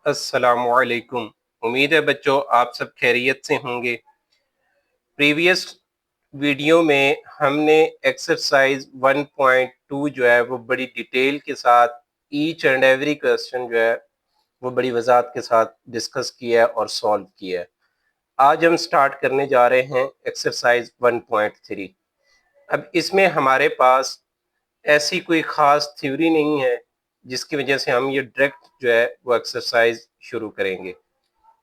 अस्सलामुअलैकुम। उम्मीद है बच्चों आप सब खैरियत से होंगे। प्रीवियस वीडियो में हमने एक्सरसाइज 1.2 जो है वो बड़ी डिटेल के साथ ईच एंड एवरी क्वेश्चन जो है वो बड़ी वजाहत के साथ डिस्कस किया है और सॉल्व किया है। आज हम स्टार्ट करने जा रहे हैं एक्सरसाइज 1.3। अब इसमें हमारे पास ऐसी कोई ख़ास थ्योरी नहीं है जिसकी वजह से हम ये डायरेक्ट जो है वो एक्सरसाइज शुरू करेंगे।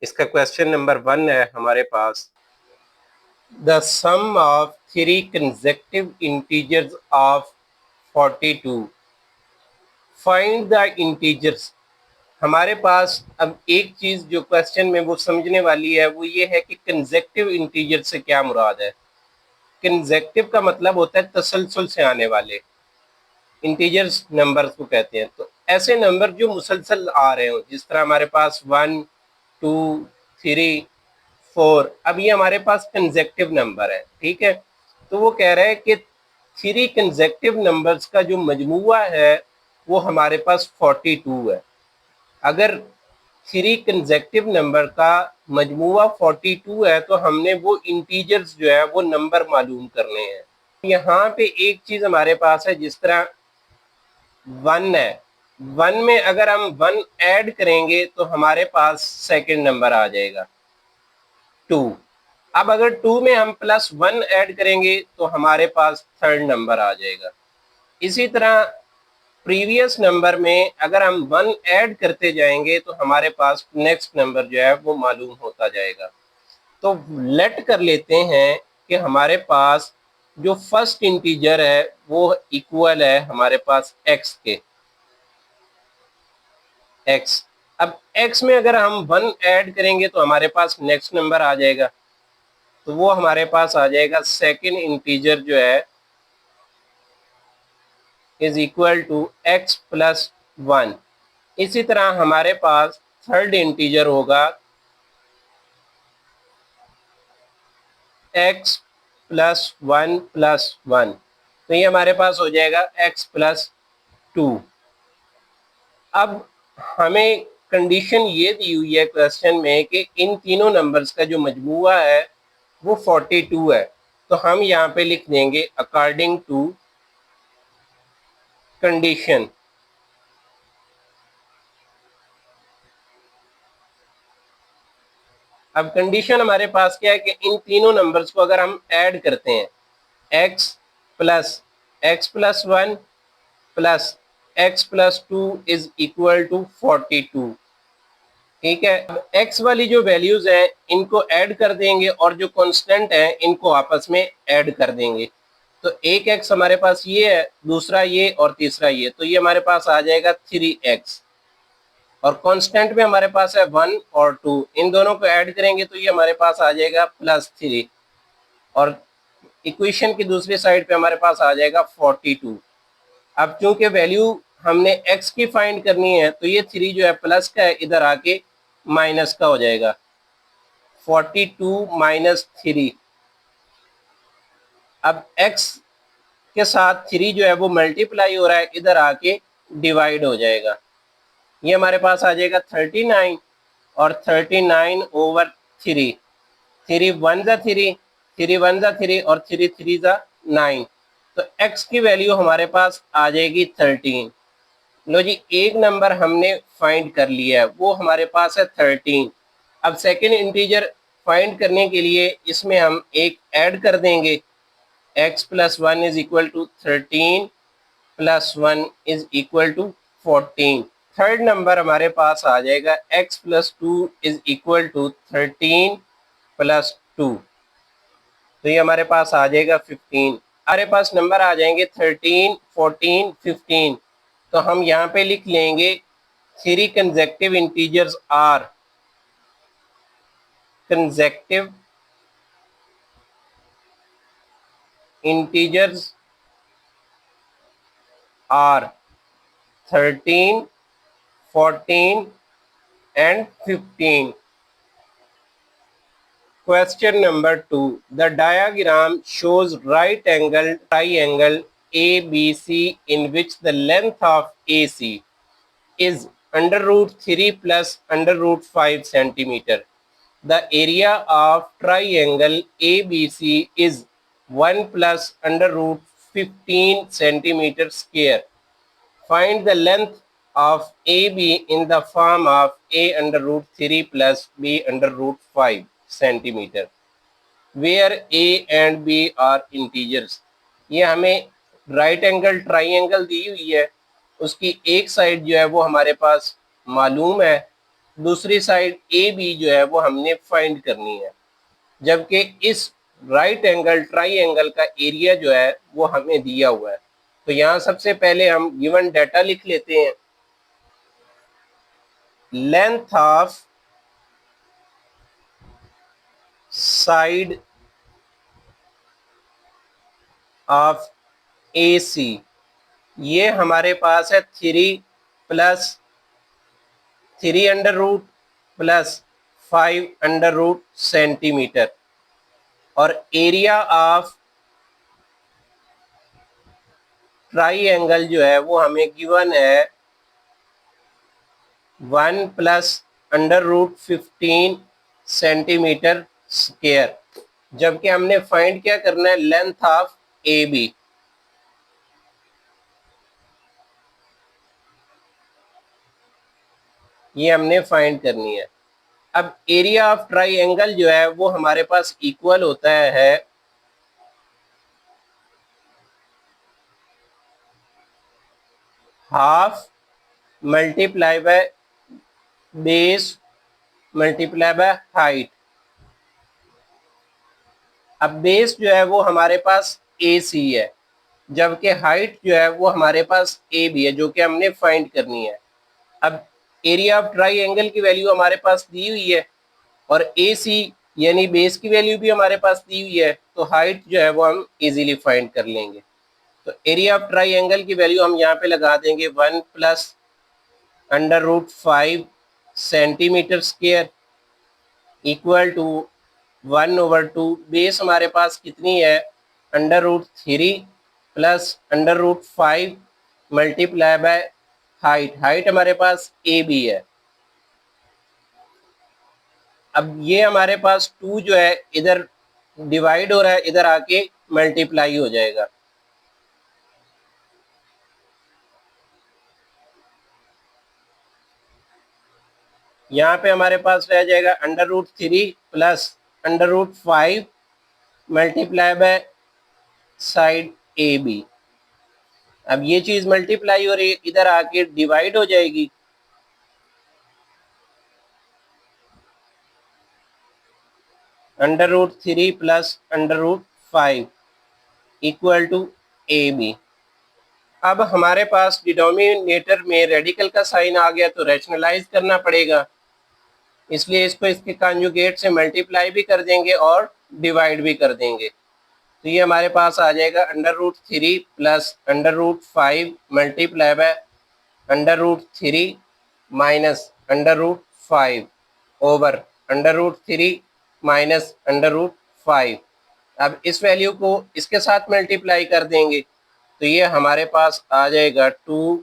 इसका क्वेश्चन नंबर 1 है हमारे पास, the sum of three consecutive integers of 42, find the integers. हमारे पास अब एक चीज जो क्वेश्चन में वो समझने वाली है वो ये है कि कंसेक्टिव इंटीजर से क्या मुराद है। कंसेक्टिव का मतलब होता है तसलसल से आने वाले, इंटीजर्स नंबर्स को कहते हैं। तो ऐसे नंबर जो मुसलसल आ रहे हो, जिस तरह हमारे पास 1 2 3 4, अब ये हमारे पास कंसेक्टिव नंबर है, ठीक है। तो वो कह रहे हैं कि थ्री कंसेक्टिव नंबर्स का जो मजमुआ है वो हमारे पास 42 है। अगर थ्री कंसेक्टिव नंबर का मजमुआ 42 है तो हमने वो इंटीजर्स जो है वो नंबर मालूम करने हैं। यहाँ पे एक चीज हमारे पास है, जिस तरह 1 है, 1 में अगर हम 1 ऐड करेंगे तो हमारे पास सेकंड नंबर आ जाएगा 2। अब अगर 2 में हम +1 ऐड करेंगे तो हमारे पास थर्ड नंबर आ जाएगा। इसी तरह प्रीवियस नंबर में अगर हम 1 ऐड करते जाएंगे तो हमारे पास नेक्स्ट नंबर जो है वो मालूम होता जाएगा। तो लेट कर लेते हैं कि हमारे पास जो फर्स्ट इंटीजर है वो इक्वल है हमारे पास x के, x। अब x में अगर हम 1 ऐड करेंगे तो हमारे पास नेक्स्ट नंबर आ जाएगा, तो वो हमारे पास आ जाएगा सेकंड इंटीजर जो है is equal to x plus 1। इसी तरह हमारे पास थर्ड इंटीजर होगा x प्लस 1 प्लस 1, तो ये हमारे पास हो जाएगा x प्लस 2। अब हमें कंडीशन ये दी हुई है क्वेश्चन में कि इन तीनों नंबर्स का जो मजमुआ है वो 42 है, तो हम यहाँ पे लिख देंगे अकॉर्डिंग टू कंडीशन। अब कंडीशन हमारे पास क्या है कि इन तीनों नंबर्स को अगर हम ऐड करते हैं x plus 1 plus x plus 2 is equal to 42, ठीक है। अब x वाली जो वैल्यूज हैं इनको ऐड कर देंगे और जो कांस्टेंट है इनको आपस में ऐड कर देंगे। तो एक x हमारे पास ये है, दूसरा ये और तीसरा ये, तो ये हमारे पास आ जाएगा 3x। और कांस्टेंट में हमारे पास है 1 और 2, इन दोनों को ऐड करेंगे तो ये हमारे पास आ जाएगा +3। और इक्वेशन की दूसरी साइड पे हमारे पास आ जाएगा 42। अब चूंकि वैल्यू हमने x की फाइंड करनी है तो ये 3 जो है प्लस का है, इधर आके माइनस का हो जाएगा 42 माइनस 3। अब x के साथ 3 जो है वो मल्टीप्लाई हो रहा है, इधर आके डिवाइड हो जाएगा। ये हमारे पास आ जाएगा 39 और 39/3। 3 1 जा 3, 3 1 जा 3 और 3 3 जा 9, तो x की वैल्यू हमारे पास आ जाएगी 13। लो जी, एक नंबर हमने फाइंड कर लिया है, वो हमारे पास है 13। अब सेकंड इंटीजर फाइंड करने के लिए इसमें हम एक ऐड कर देंगे, x plus 1 is equal to 13 plus 1 is equal to 14। Third number हमारे पास आ जाएगा x plus 2 is equal to 13 plus 2, तो ये हमारे पास आ जाएगा 15। हमारे पास नंबर आ जाएंगे 13 14 15, तो हम यहाँ पे लिख लेंगे three consecutive integers are, consecutive integers are 13 14 and 15. Question number 2. The diagram shows right angle triangle ABC in which the length of AC is √3 plus √5 centimeter. The area of triangle ABC is 1 plus √15 centimeter square. Find the length of AB in the form of A√3 plus B√5 centimeter, where A and B are integers. ये हमें right angle triangle दी हुई है, उसकी एक side जो है वो हमारे पास मालूम है, दूसरी साइड ए बी जो है वो हमने फाइंड करनी है, जबकि इस राइट एंगल ट्राइंगल का एरिया जो है वो हमें दिया हुआ है। तो यहाँ सबसे पहले हम गिवन डाटा लिख लेते हैं। लेंथ ऑफ साइड ऑफ ए सी, ये हमारे पास है 3 प्लस 3 प्लस 5 सेंटीमीटर, और एरिया ऑफ ट्राइंगल जो है वो हमें गिवन है 1 प्लस √15 सेंटीमीटर स्क्वायर, जबकि हमने फाइंड क्या करना है, लेंथ ऑफ ए बी। ये हमने फाइंड करनी है। अब एरिया ऑफ ट्राइंगल जो है वो हमारे पास इक्वल होता है half multiply by base multiply by height. अब बेस जो है वो हमारे पास ए सी है, जबकि हाइट जो है वो हमारे पास ए बी है, जो कि हमने फाइंड करनी है। अब एरिया ऑफ ट्राइंगल की वैल्यू हमारे पास दी हुई है, और ए सी यानी बेस की वैल्यू भी हमारे पास दी हुई है, तो हाइट जो है वो हम इजीली फाइंड कर लेंगे। तो एरिया ऑफ ट्राइंगल की वैल्यू हम यहाँ पे लगा देंगे 1 plus √5 centimetre square equal to 1/2। Base हमारे पास कितनी है, √3 plus √5 multiply by height. Height हमारे पास ए बी है। अब ये हमारे पास 2 जो है इधर डिवाइड हो रहा है, इधर आके मल्टीप्लाई हो जाएगा। यहाँ पे हमारे पास रह जाएगा √3 plus √5 multiply by side a b. अब ये चीज मल्टीप्लाई हो रही है, इधर आके डिवाइड हो जाएगी। √3 plus √5 equal to a b. अब हमारे पास डिनोमिनेटर में रेडिकल का साइन आ गया, तो रैशनलाइज करना पड़ेगा, इसलिए इसको इसके कॉन्जुगेट से मल्टीप्लाई भी कर देंगे और डिवाइड भी कर देंगे। तो ये हमारे पास आ जाएगा √3 plus √5 multiply by √3 minus √5 over √3 minus √5। अब इस वैल्यू को इसके साथ मल्टीप्लाई कर देंगे, तो ये हमारे पास आ जाएगा 2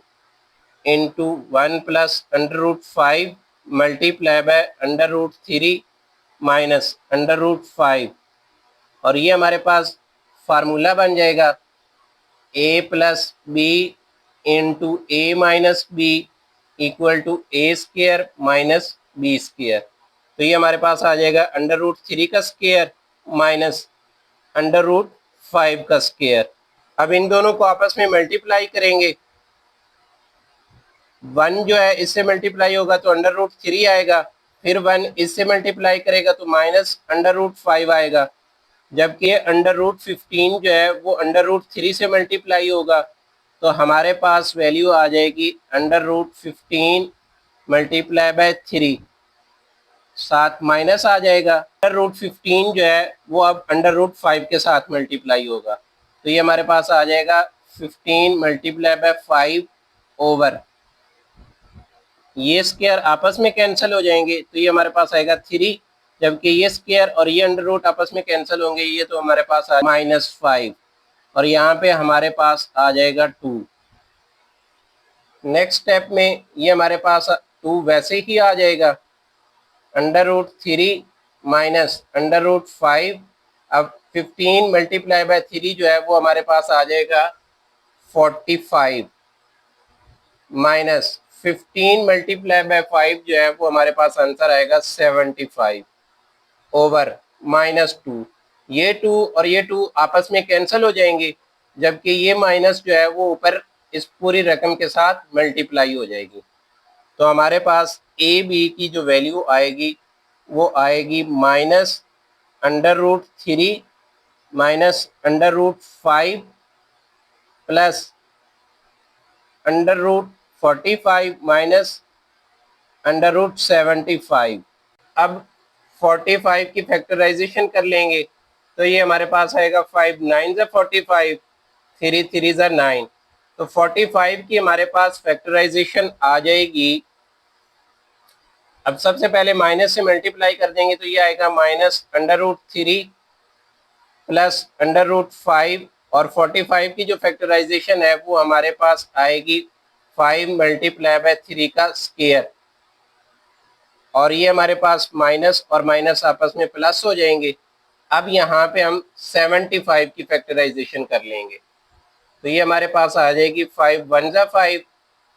into 1 plus √5 multiply by √3 minus √5, और ये हमारे पास फार्मूला बन जाएगा a plus b into a minus b equal to a square minus b square. तो ये हमारे पास आ जाएगा √3 का स्क्वायर माइनस √5 का स्क्वायर। अब इन दोनों को आपस में मल्टीप्लाई करेंगे, 1 जो है इससे मल्टीप्लाई होगा तो √3 आएगा, फिर 1 इससे मल्टीप्लाई करेगा तो माइनस √5 आएगा, जबकि √15 जो है वो √3 से मल्टीप्लाई होगा, तो हमारे पास वैल्यू आ जाएगी √15 मल्टीप्लाई बाय 3, साथ माइनस आ जाएगा। √15 जो है वो अब √5 के साथ मल्टीप्लाई होगा, तो ये हमारे पास आ जाएगा 15 मल्टीप्लाई बाय 5 ओवर, ये स्क्वायर आपस में कैंसिल हो जाएंगे, तो ये हमारे पास आएगा 3, जबकि ये स्क्वायर और ये अंडर रूट आपस में कैंसिल होंगे, ये तो हमारे पास आ -5, और यहाँ पे हमारे पास आ जाएगा 2। नेक्स्ट स्टेप में ये हमारे पास 2 वैसे ही आ जाएगा, √3 माइनस √5। अब 15 मल्टीप्लाई बाय 3 जो है वो हमारे पास आ जाएगा 45 माइनस 15 मल्टीप्लाई बाय 5 जो है वो हमारे पास आंसर आएगा 75 ओवर -2। ये 2 और ये 2 आपस में कैंसिल हो जाएंगे, जबकि ये माइनस जो है वो ऊपर इस पूरी रकम के साथ मल्टीप्लाई हो जाएगी। तो हमारे पास ए बी की जो वैल्यू आएगी वो आएगी -√3 माइनस √5 प्लस √45 माइनस √75। अब 45 की फैक्टराइजेशन कर लेंगे तो ये हमारे पास आएगा 5 9 ज़ा 45, 3 3 ज़ा 9। तो 45 की हमारे पास फैक्टराइजेशन आ जाएगी। अब सबसे पहले माइनस से मल्टीप्लाई कर देंगे तो ये आएगा -√3 प्लस √5 और 45 की जो फैक्टराइजेशन है वो हमारे पास आएगी 5 मल्टीप्लाई बाय 3 का स्क्वायर, और ये हमारे पास माइनस और माइनस आपस में प्लस हो जाएंगे। अब यहाँ पे हम 75 की फैक्टराइजेशन कर लेंगे तो ये हमारे पास आ जाएगी 5 1 ज़ा 5,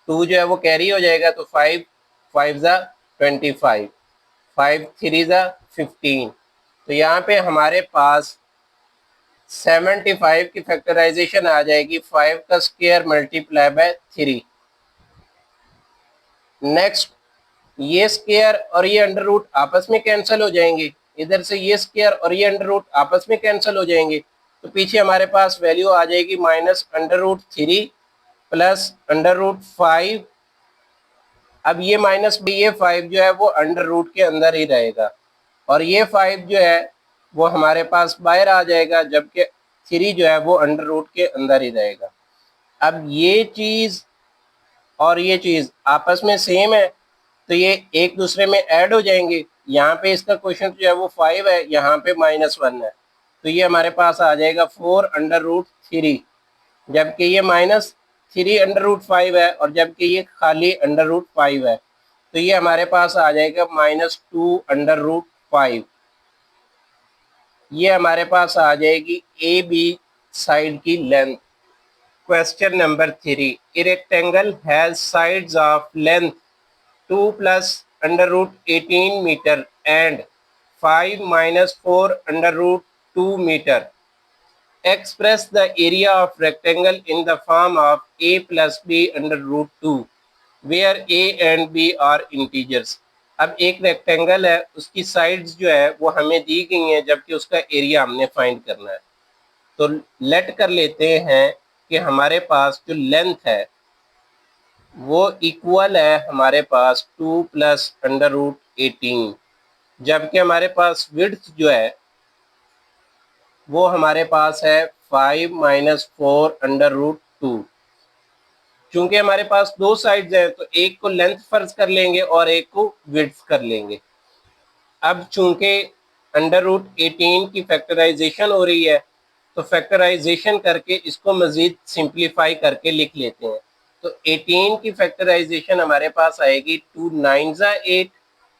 2 जो है वो कैरी हो जाएगा तो 5 5 ज़ा 25, 5 3 ज़ा 15। तो यहाँ पे हमारे पास 75 की फैक्टराइजेशन आ जाएगी 5 का स्क्वायर मल्टीप्लाई बाय 3। नेक्स्ट ये स्क्वायर और ये अंडर रूट आपस में कैंसिल हो जाएंगे, इधर से ये स्क्वायर और ये अंडर रूट आपस में कैंसिल हो जाएंगे। तो पीछे हमारे पास वैल्यू आ जाएगी -√3 प्लस √5। अब ये माइनस ये 5 जो है वो अंडर रूट के अंदर ही रहेगा, और ये 5 जो है वो हमारे पास बाहर आ जाएगा, जबकि 3 जो है वो अंडर रूट के अंदर ही रहेगा। अब ये चीज़ और ये चीज़ आपस में सेम है तो ये एक दूसरे में ऐड हो जाएंगे। यहाँ पे इसका क्वेश्चन जो है वो 5 है, यहाँ पे -1 है, तो ये हमारे पास आ जाएगा 4√3, जबकि ये -3√5 है और जबकि ये खाली √5 है, तो ये हमारे पास आ जाएगा -2√5। ये हमारे पास आ जाएगी ए बी साइड की length. Question number 3, a rectangle has sides of length 2 + √18 metre and 5 - 4√2 metre. Express the area of rectangle in the form of a plus b √2 where a and b are integers। अब एक rectangle है, उसकी sides जो है वो हमें दी गई हैं, जबकि उसका एरिया हमने फाइंड करना है। तो लेट कर लेते हैं कि हमारे पास जो लेंथ है वो इक्वल है हमारे पास 2 + √18, जबकि हमारे पास विड्थ जो है वो हमारे पास है 5 - 4√2। चूंकि हमारे पास दो साइड्स हैं तो एक को लेंथ फर्ज कर लेंगे और एक को विड्थ कर लेंगे। अब चूंकि √18 की फैक्टराइजेशन हो रही है तो फैक्टराइजेशन करके इसको मजीद सिंप्लीफाई करके लिख लेते हैं। तो 18 की फैक्टराइजेशन हमारे पास आएगी 2 9 ज़ा 8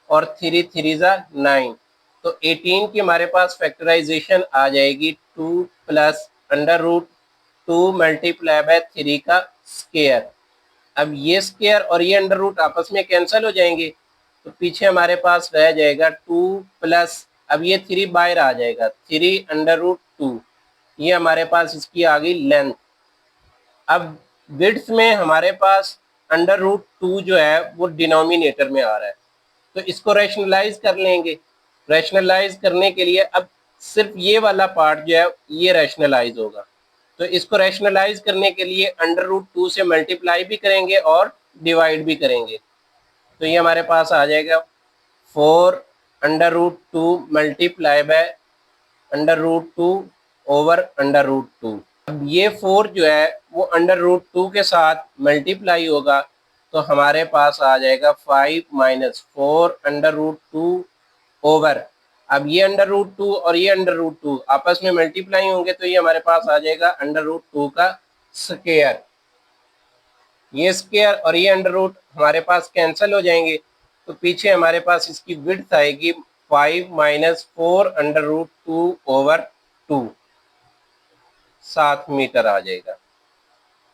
और 3 3 ज़ा 9। तो 18 की हमारे पास फैक्टराइजेशन आ जाएगी 2 + √2 मल्टीप्लाई बाय 3 का स्क्वायर। अब ये स्क्वायर और ये अंडर रूट आपस में कैंसिल हो जाएंगे तो पीछे हमारे पास रह जाएगा 2 प्लस, अब ये 3 बाहर आ जाएगा, 3 √2। ये हमारे पास इसकी आ गई लेंथ। अब विड्थ में हमारे पास √2 जो है वो डिनोमिनेटर में आ रहा है, तो इसको रैशनलाइज कर लेंगे। रैशनलाइज करने के लिए अब सिर्फ ये वाला पार्ट जो है ये रैशनलाइज होगा, तो इसको रैशनलाइज करने के लिए √2 से मल्टीप्लाई भी करेंगे और डिवाइड भी करेंगे। तो ये हमारे पास आ जाएगा 4 √2 मल्टीप्लाई बाय √2 ओवर √2। अब ये 4 जो है वो √2 के साथ मल्टीप्लाई होगा तो हमारे पास आ जाएगा 5 - 4√2 ओवर, अब ये √2 और ये √2 आपस में मल्टीप्लाई होंगे तो ये हमारे पास आ जाएगा √2 का स्क्वायर। ये स्क्वायर और ये अंडर रूट हमारे पास कैंसिल हो जाएंगे, तो पीछे हमारे पास इसकी विड्थ आएगी 5 माइनस 4 अंडर रूट 2/2, 7 मीटर आ जाएगा।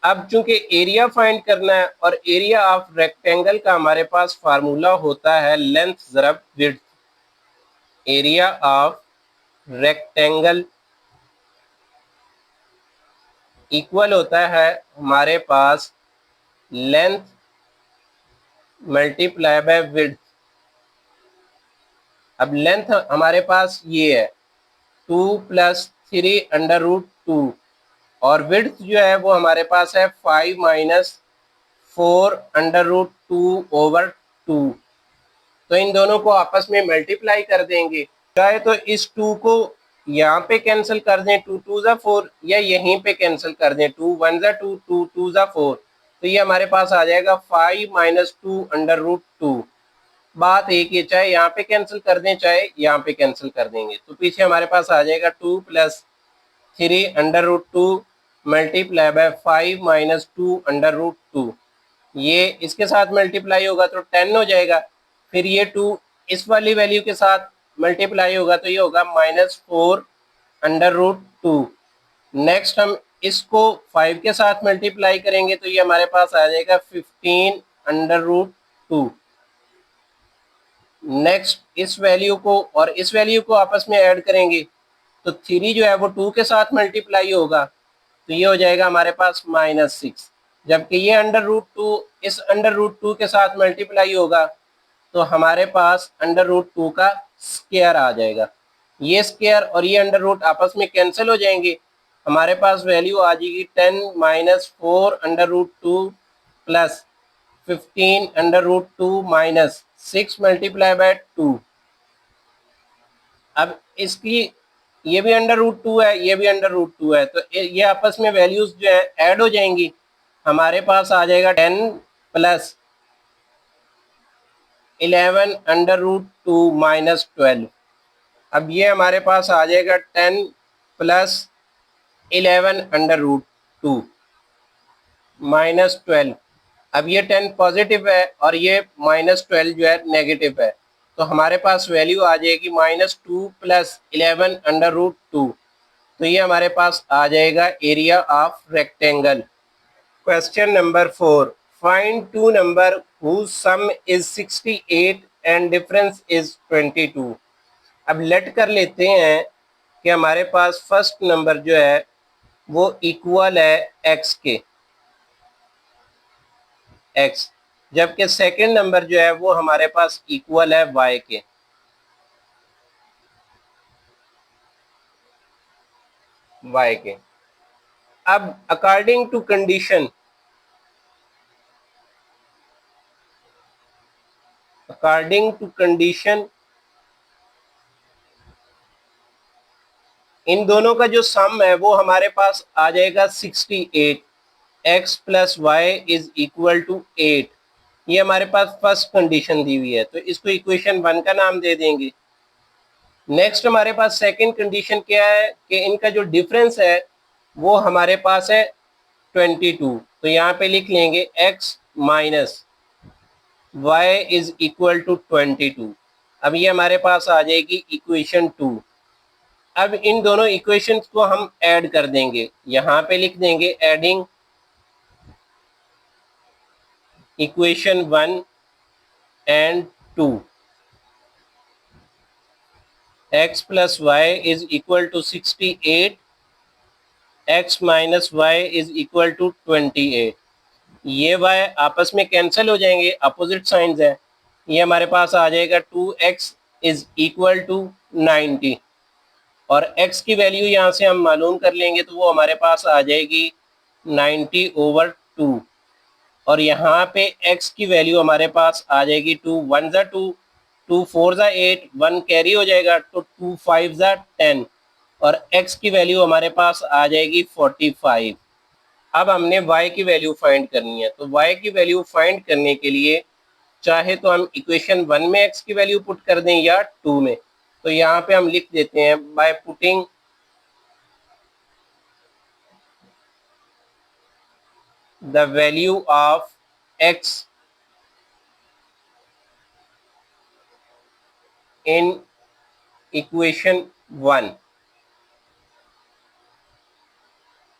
अब चूंकि एरिया फाइंड करना है और एरिया ऑफ रेक्टेंगल का हमारे पास फार्मूला होता है लेंथ ज़रब width. Area of rectangle equal होता है हमारे पास लेंथ मल्टीप्लाई बाय विड्थ। अब लेंथ हमारे पास ये है 2 प्लस 3 अंडर रूट 2 और विड्थ जो है वो हमारे पास है 5 माइनस 4 अंडर रूट 2/2। तो इन दोनों को आपस में मल्टीप्लाई कर देंगे, चाहे तो इस 2 को यहाँ पे कैंसिल कर दें, 2 2 जा 4, या यहीं पे कैंसिल कर दें, 2 1 जा 2, 2 2 जा 4। तो ये हमारे पास आ जाएगा 5 माइनस 2 अंडर रूट 2। बात एक ही, चाहे यहाँ पे कैंसिल कर दें चाहे यहाँ पे कैंसिल कर देंगे, तो पीछे हमारे पास आ जाएगा 2 plus 3 under root 2 multiply by 5 minus 2 under root 2। ये इसके साथ मल्टीप्लाई होगा तो 10 हो जाएगा, फिर ये 2 इस वाली वैल्यू के साथ मल्टीप्लाई होगा तो ये होगा -4 अंडर रूट 2। नेक्स्ट हम इसको 5 के साथ मल्टीप्लाई करेंगे तो ये हमारे पास आ जाएगा 15 अंडर रूट 2। नेक्स्ट इस वैल्यू को और इस वैल्यू को आपस में ऐड करेंगे तो 3 जो है वो 2 के साथ मल्टीप्लाई होगा तो ये हो जाएगा हमारे पास -6, जबकि ये अंडर रूट 2 इस अंडर रूट 2 के साथ मल्टीप्लाई होगा तो हमारे पास अंडर रूट 2 का स्क्वायर आ जाएगा। ये स्क्वायर और ये अंडर रूट आपस में कैंसिल हो जाएंगे, हमारे पास वैल्यू आ जाएगी 10 minus 4 under root 2 plus 15 under root 2 minus 6 multiply by 2। अब इसकी ये भी अंडर रूट 2 है, ये भी अंडर रूट 2 है, तो ये आपस में वैल्यूज जो है ऐड हो जाएंगी, हमारे पास आ जाएगा 10 प्लस 11 अंडर रूट 2 माइनस 12। अब ये हमारे पास आ जाएगा 10 प्लस 11 अंडर रूट 2 माइनस 12। अब ये 10 पॉजिटिव है और ये -12 जो है नेगेटिव है, तो हमारे पास वैल्यू आ जाएगी -2 प्लस 11 अंडर रूट 2। तो ये हमारे पास आ जाएगा area of rectangle. Question number 4, find two number whose sum is 68 and difference is 22। अब लेट कर लेते हैं कि हमारे पास फर्स्ट नंबर जो है वो इक्वल है एक्स के, एक्स, जबकि सेकंड नंबर जो है वो हमारे पास इक्वल है वाई के। वाई के अब according to condition, according to condition इन दोनों का जो सम है वो हमारे पास आ जाएगा 68। X plus y is equal to 8। ये हमारे पास फर्स्ट कंडीशन दी हुई है तो इसको इक्वेशन 1 का नाम दे देंगे। नेक्स्ट हमारे पास सेकंड कंडीशन क्या है कि इनका जो डिफरेंस है वो हमारे पास है 22, तो यहाँ पे लिख लेंगे x minus y is equal to 22। अब ये हमारे पास आ जाएगी इक्वेशन 2। अब इन दोनों इक्वेशंस को हम ऐड कर देंगे, यहाँ पे लिख देंगे adding equation 1 and 2। x plus y is equal to 68, x minus y is equal to 28। ये y आपस में कैंसिल हो जाएंगे, अपोजिट साइंस है। ये हमारे पास आ जाएगा 2x इज इक्वल टू 90 और x की वैल्यू यहाँ से हम मालूम कर लेंगे तो वो हमारे पास आ जाएगी 90/2 और यहाँ पे x की वैल्यू हमारे पास आ जाएगी 2 1 जा 2, 2 4 जा 8, 1 कैरी हो जाएगा तो 2 5 जा 10 और x की वैल्यू हमारे पास आ जाएगी 45। अब हमने y की वैल्यू फाइंड करनी है, तो y की वैल्यू फाइंड करने के लिए चाहे तो हम इक्वेशन 1 में x की वैल्यू पुट कर दें या 2 में, तो यहाँ पे हम लिख देते हैं by putting the value of x in equation 1,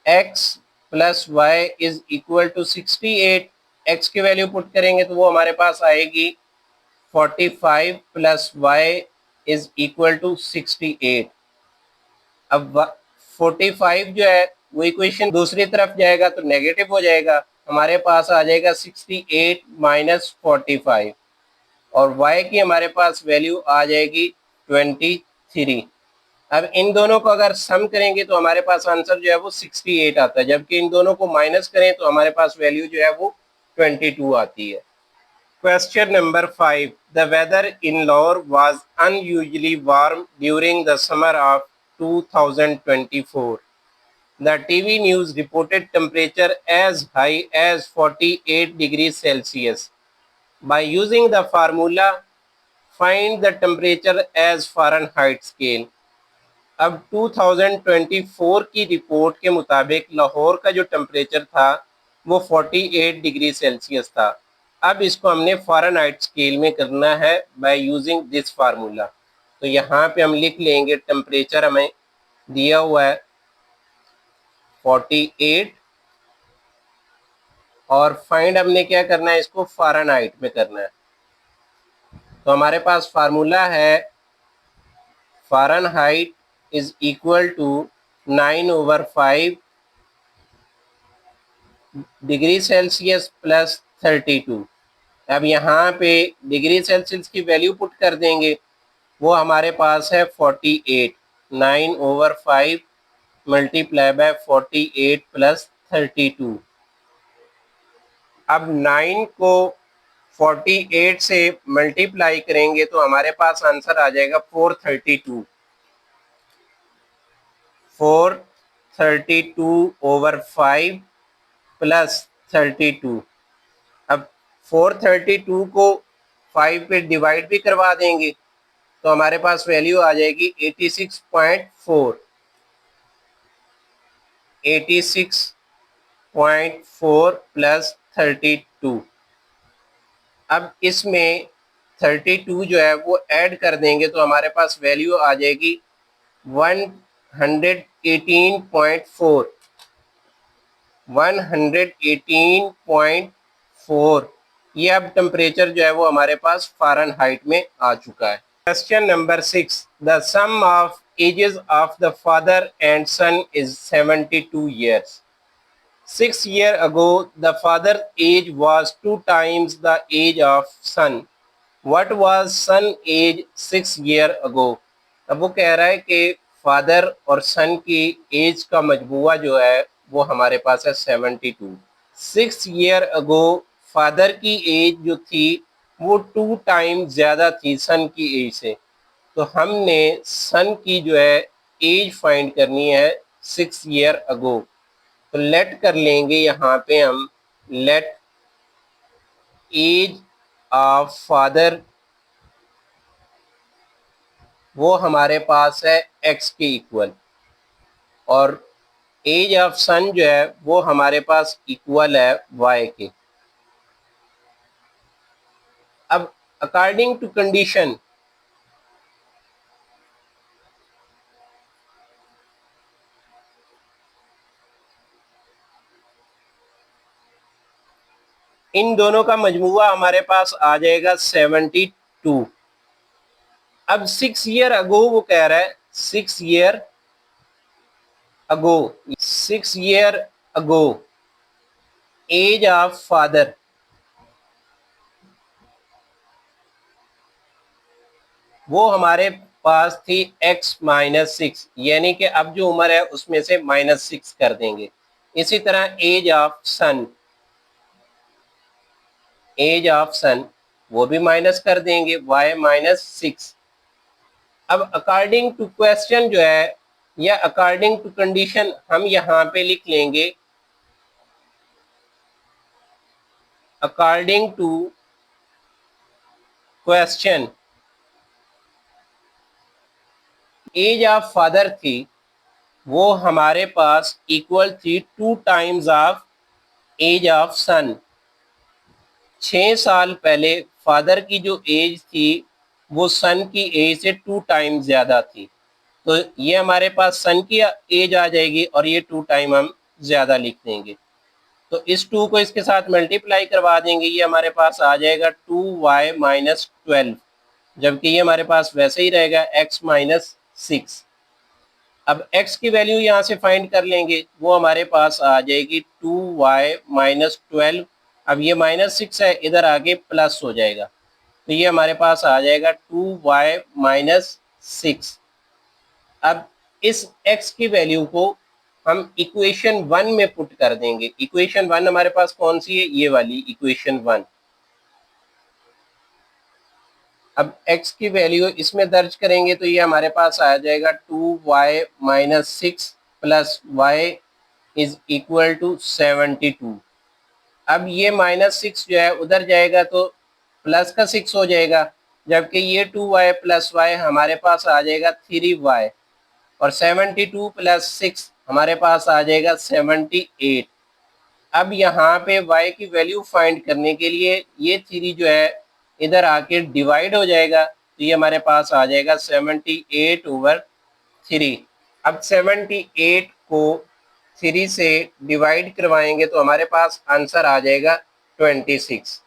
x plus y is equal to 68। x की वैल्यू पुट करेंगे तो वो हमारे पास आएगी 45 plus y is equal to 68। अब 45 जो है वो इक्वेशन दूसरी तरफ जाएगा तो नेगेटिव हो जाएगा, हमारे पास आ जाएगा 68 माइनस 45 और y की हमारे पास वैल्यू आ जाएगी 23। अब इन दोनों को अगर सम करेंगे तो हमारे पास आंसर जो है वो 68 आता है, जबकि इन दोनों को माइनस करें तो हमारे पास वैल्यू जो है वो 22 आती है। Question number 5. The weather in Lahore was unusually warm during the summer of 2024. The TV news reported temperature as high as 48 degrees Celsius. By using the formula, find the temperature as Fahrenheit scale. अब 2024 की report के मुताबिक लाहौर का जो temperature था वो 48 degree Celsius था। अब इसको हमने फ़ारेनहाइट स्केल में करना है बाय यूजिंग दिस फार्मूला। तो यहाँ पे हम लिख लेंगे टेम्परेचर हमें दिया हुआ है 48 और फाइंड हमने क्या करना है, इसको फ़ारेनहाइट में करना है। तो हमारे पास फार्मूला है Fahrenheit is equal to 9/5 degree Celsius plus 32। अब यहाँ पे डिग्री सेल्सियस की वैल्यू पुट कर देंगे, वो हमारे पास है 48। 9/5 मल्टीप्लाई बाय 48 प्लस 32। अब 9 को 48 से मल्टीप्लाई करेंगे तो हमारे पास आंसर आ जाएगा 432। 432/5 प्लस 32। अब 432 को 5 पे डिवाइड भी करवा देंगे तो हमारे पास वैल्यू आ जाएगी 86.4। 86.4 प्लस 32। अब इसमें 32 जो है वो ऐड कर देंगे तो हमारे पास वैल्यू आ जाएगी 118.4। 118.4। ये अब टेम्परेचर जो है वो हमारे पास फ़ारेनहाइट में आ चुका है। Question number 6. The sum of ages of the father and son is 72 years. 6 years ago, the father's age was 2 times the age of son. What was son age 6 years ago? अब वो कह रहा है कि फादर और सन की as का मजबूआ जो है वो हमारे पास है 72। 6 years ago फादर की एज जो थी वो 2 टाइम्स ज़्यादा थी सन की एज से। तो हमने सन की जो है एज फाइंड करनी है 6 years ago। तो लेट कर लेंगे यहाँ पे हम, लेट एज ऑफ फादर वो हमारे पास है x के इक्वल और एज ऑफ सन जो है वो हमारे पास इक्वल है y के। अब अकॉर्डिंग टू कंडीशन इन दोनों का मजमुआ हमारे पास आ जाएगा 72। अब 6 years अगो वो कह रहा है 6 years ago, 6 years ago age of father वो हमारे पास थी x-6, यानी कि अब जो उम्र है उसमें से -6 कर देंगे। इसी तरह age of son, age of son वो भी माइनस कर देंगे y-6। अब अकॉर्डिंग टू क्वेश्चन जो है या अकॉर्डिंग टू कंडीशन हम यहाँ पे लिख लेंगे according to question age of father थी वो हमारे पास इक्वल थी 2 times of age of son, 6 साल पहले फादर की जो एज थी वो सन की एज से 2 टाइम ज़्यादा थी। तो ये हमारे पास सन की एज आ जाएगी और ये 2 टाइम हम ज़्यादा लिख देंगे। तो इस 2 को इसके साथ मल्टीप्लाई करवा देंगे, ये हमारे पास आ जाएगा 2y माइनस 12, जबकि ये हमारे पास वैसे ही रहेगा x माइनस 6। अब x की वैल्यू यहाँ से फाइंड कर लेंगे, वो हमारे पास आ जाएगी 2y माइनस 12। अब ये माइनस 6 है, इधर आके प्लस हो जाएगा, तो ये हमारे पास आ जाएगा 2y माइनस 6। अब इस x की वैल्यू को हम इक्वेशन 1 में पुट कर देंगे। इक्वेशन 1 हमारे पास कौन सी है, ये वाली इक्वेशन 1। अब x की वैल्यू इसमें दर्ज करेंगे तो ये हमारे पास आ जाएगा 2y minus 6 plus y is equal to 72। अब ये माइनस 6 जो है उधर जाएगा तो प्लस का 6 हो जाएगा, जबकि ये 2y प्लस y हमारे पास आ जाएगा 3y, और 72 प्लस 6 हमारे पास आ जाएगा 78। अब यहाँ पे y की वैल्यू फाइंड करने के लिए ये 3 जो है इधर आके डिवाइड हो जाएगा, तो ये हमारे पास आ जाएगा 78/3। अब 78 को 3 से डिवाइड करवाएंगे तो हमारे पास आंसर आ जाएगा 26।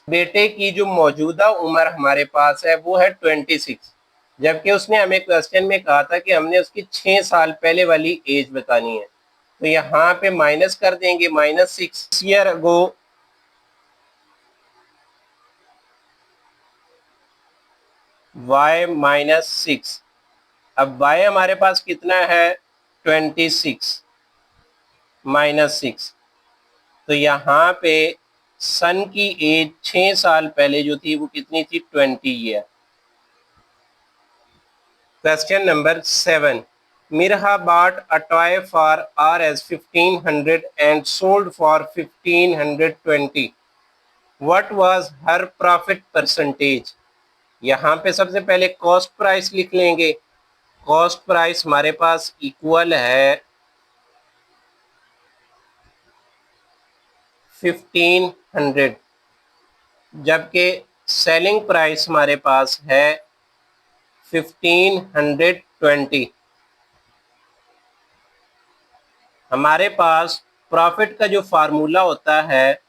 बेटे की जो मौजूदा उम्र हमारे पास है वो है 26, जबकि उसने हमें क्वेश्चन में कहा था कि हमने उसकी 6 साल पहले वाली एज बतानी है। तो यहाँ पे माइनस कर देंगे, minus 6 year ago y minus 6। अब y हमारे पास कितना है 26 माइनस 6, तो यहाँ पे सन की एज 6 साल पहले जो थी वो कितनी थी 20 year. Question number 7, Mirha bought a toy for Rs 1500 and sold for 1520. What was her profit percentage? यहाँ पे सबसे पहले कॉस्ट प्राइस लिख लेंगे। कॉस्ट प्राइस हमारे पास इक्वल है 1500, जबकि सेलिंग प्राइस हमारे पास है 1520। हमारे पास प्रॉफिट का जो फार्मूला होता है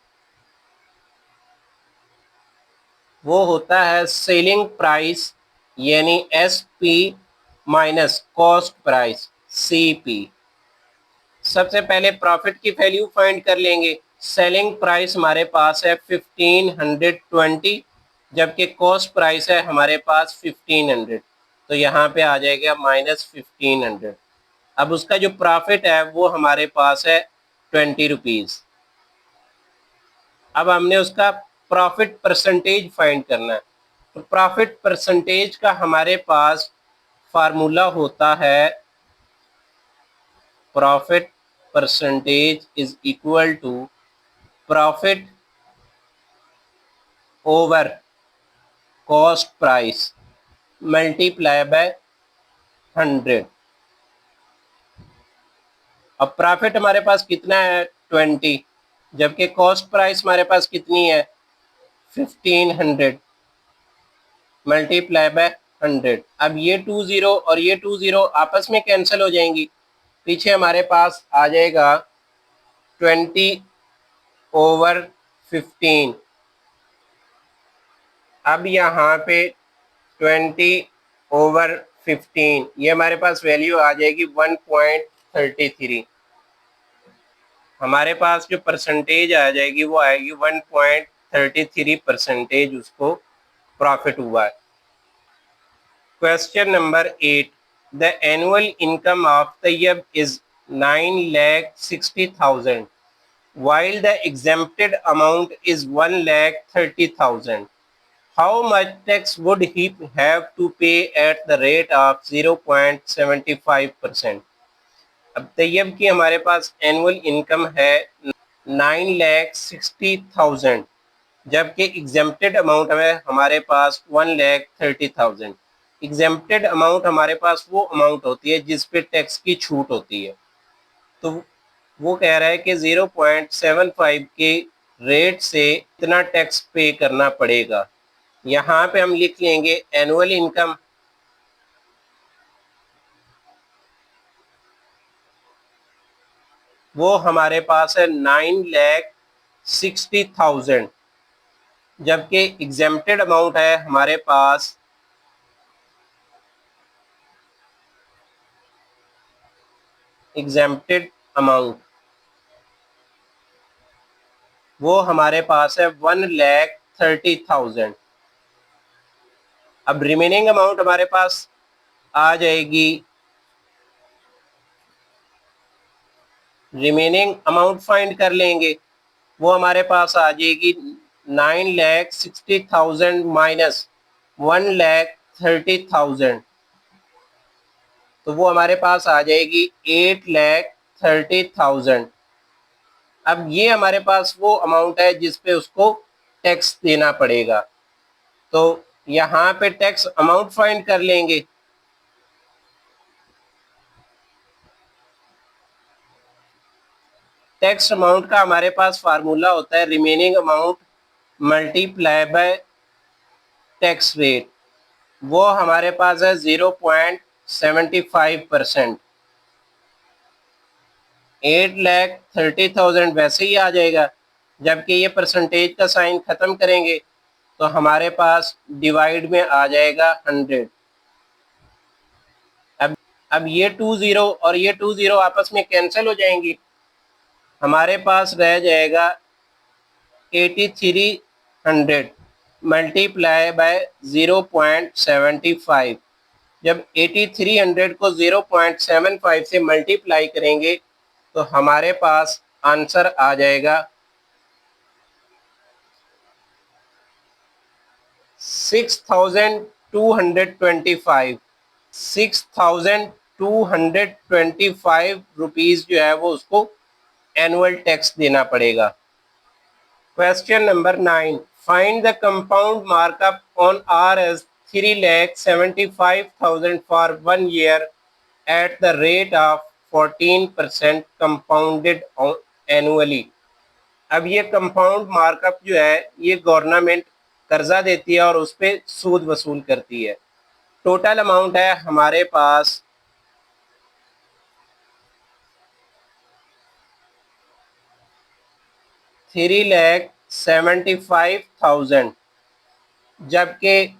वो होता है सेलिंग प्राइस यानी SP minus cost price CP। सबसे पहले प्रॉफिट की वैल्यू फाइंड कर लेंगे। सेलिंग प्राइस हमारे पास है 1520, जबकि कॉस्ट प्राइस है हमारे पास 1500, तो यहाँ पे आ जाएगा माइनस 1500। अब उसका जो प्रॉफिट है वो हमारे पास है 20 रुपीज़। अब हमने उसका प्रॉफिट परसेंटेज फाइंड करना है। तो प्रॉफिट परसेंटेज का हमारे पास फार्मूला होता है profit percentage is equal to profit over cost price multiply by 100। अब प्रॉफिट हमारे पास कितना है 20, जबकि कॉस्ट प्राइस हमारे पास कितनी है 1500 मल्टीप्लाई बाय 100। अब ये 20 और ये 20 आपस में कैंसिल हो जाएंगी, पीछे हमारे पास आ जाएगा 20/15। अब यहाँ पे 20/15 ये हमारे पास वैल्यू आ जाएगी 1.33। हमारे पास जो परसेंटेज आ जाएगी वो आएगी 1.33% उसको प्रॉफिट हुआ है। Question number 8, the annual income of Tayyab is 9,60,000 while the exempted amount is 1,30,000. How much tax would he have to pay at the rate of 0.75%? अब तैयब की हमारे पास एनुअल इनकम है 9,60,000, जबकि एग्जेम्प्टेड अमाउंट है हमारे पास 1,30,000। एग्जेम्प्टेड अमाउंट हमारे पास वो अमाउंट होती है जिस पे टैक्स की छूट होती है। तो वो कह रहा है कि 0.75 के रेट से इतना टैक्स पे करना पड़ेगा। यहाँ पे हम लिख लेंगे एनुअल इनकम, वो हमारे पास है 9,60,000, जबकि एग्जेम्प्टेड अमाउंट है हमारे पास एग्जेम्प्टेड अमाउंट, वो हमारे पास है 1,30,000। अब रिमेनिंग अमाउंट हमारे पास आ जाएगी, रिमेनिंग अमाउंट फाइंड कर लेंगे, वो हमारे पास आ जाएगी 9,60,000 माइनस 1,30,000, तो वो हमारे पास आ जाएगी 8,30,000। अब ये हमारे पास वो अमाउंट है जिस पे उसको टैक्स देना पड़ेगा, तो यहाँ पे टैक्स अमाउंट फाइंड कर लेंगे। टैक्स अमाउंट का हमारे पास फार्मूला होता है remaining amount multiply by tax rate, वो हमारे पास है 0.75%। 8,30,000 वैसे ही आ जाएगा, जबकि ये परसेंटेज का साइन खत्म करेंगे तो हमारे पास डिवाइड में आ जाएगा 100। अब ये 20 और ये 20 आपस में कैंसिल हो जाएंगी, हमारे पास रह जाएगा 8,300 मल्टीप्लाई बाय 0.75। जब 8,300 को 0.75 से मल्टीप्लाई करेंगे तो हमारे पास आंसर आ जाएगा 6,225। 6,225 रुपीज जो है वो उसको एनुअल टैक्स देना पड़ेगा। Question number 9, find the compound markup on R S 3,75,000 for 1 year at the rate of 14% compounded annually. अब ये कंपाउंड मार्कअप जो है ये गवर्नमेंट कर्जा देती है और उस पर सूद वसूल करती है। टोटल अमाउंट है हमारे पास 3,75,000, जबकि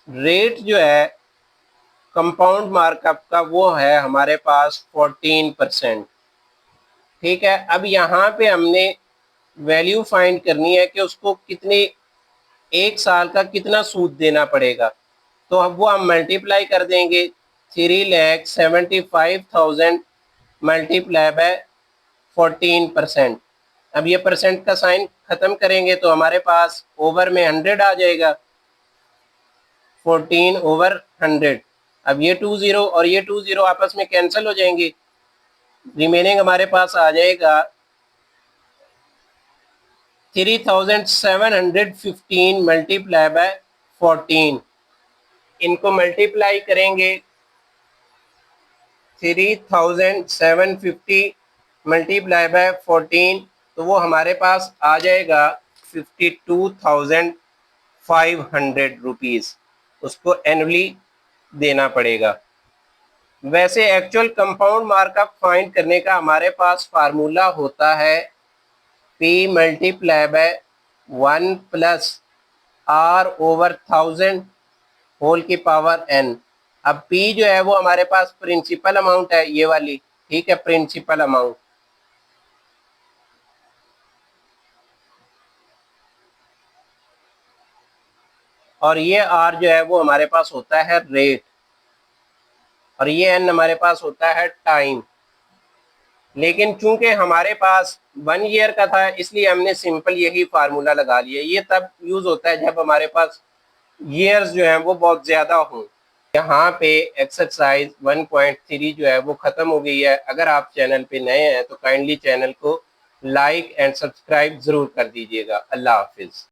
रेट जो है कंपाउंड मार्कअप का वो है हमारे पास 14%। ठीक है, अब यहाँ पे हमने वैल्यू फाइंड करनी है कि उसको कितने एक साल का कितना सूद देना पड़ेगा, तो अब वो हम मल्टीप्लाई कर देंगे 3,75,000 मल्टीप्लाई बाय 14%। अब ये परसेंट का साइन खत्म करेंगे तो हमारे पास ओवर में 100 आ जाएगा, 14/100। अब ये 20 और ये 20 आपस में कैंसिल हो जाएंगे, रिमेनिंग हमारे पास आ जाएगा 3,715 मल्टीप्लाई बाय 14। इनको मल्टीप्लाई करेंगे 3,750 मल्टीप्लाई बाय 14, तो वो हमारे पास आ जाएगा 52,500 रुपीज़, उसको एनुअली देना पड़ेगा। वैसे एक्चुअल कंपाउंड मार्कअप फाइंड करने का हमारे पास फार्मूला होता है P multiply by 1 plus R over 1000 whole की पावर n। अब P जो है वो हमारे पास प्रिंसिपल अमाउंट है, ये वाली, ठीक है, प्रिंसिपल अमाउंट। और ये R जो है वो हमारे पास होता है रेट, और ये n हमारे पास होता है टाइम। लेकिन चूंकि हमारे पास 1 ईयर का था इसलिए हमने सिंपल यही फार्मूला लगा लिया। ये तब यूज होता है जब हमारे पास ईयर्स जो हैं वो बहुत ज़्यादा हों। यहाँ पे एक्सरसाइज 1.3 जो है वो ख़त्म हो गई है। अगर आप चैनल पे नए हैं तो काइंडली चैनल को लाइक एंड सब्सक्राइब ज़रूर कर दीजिएगा। अल्लाह हाफिज़।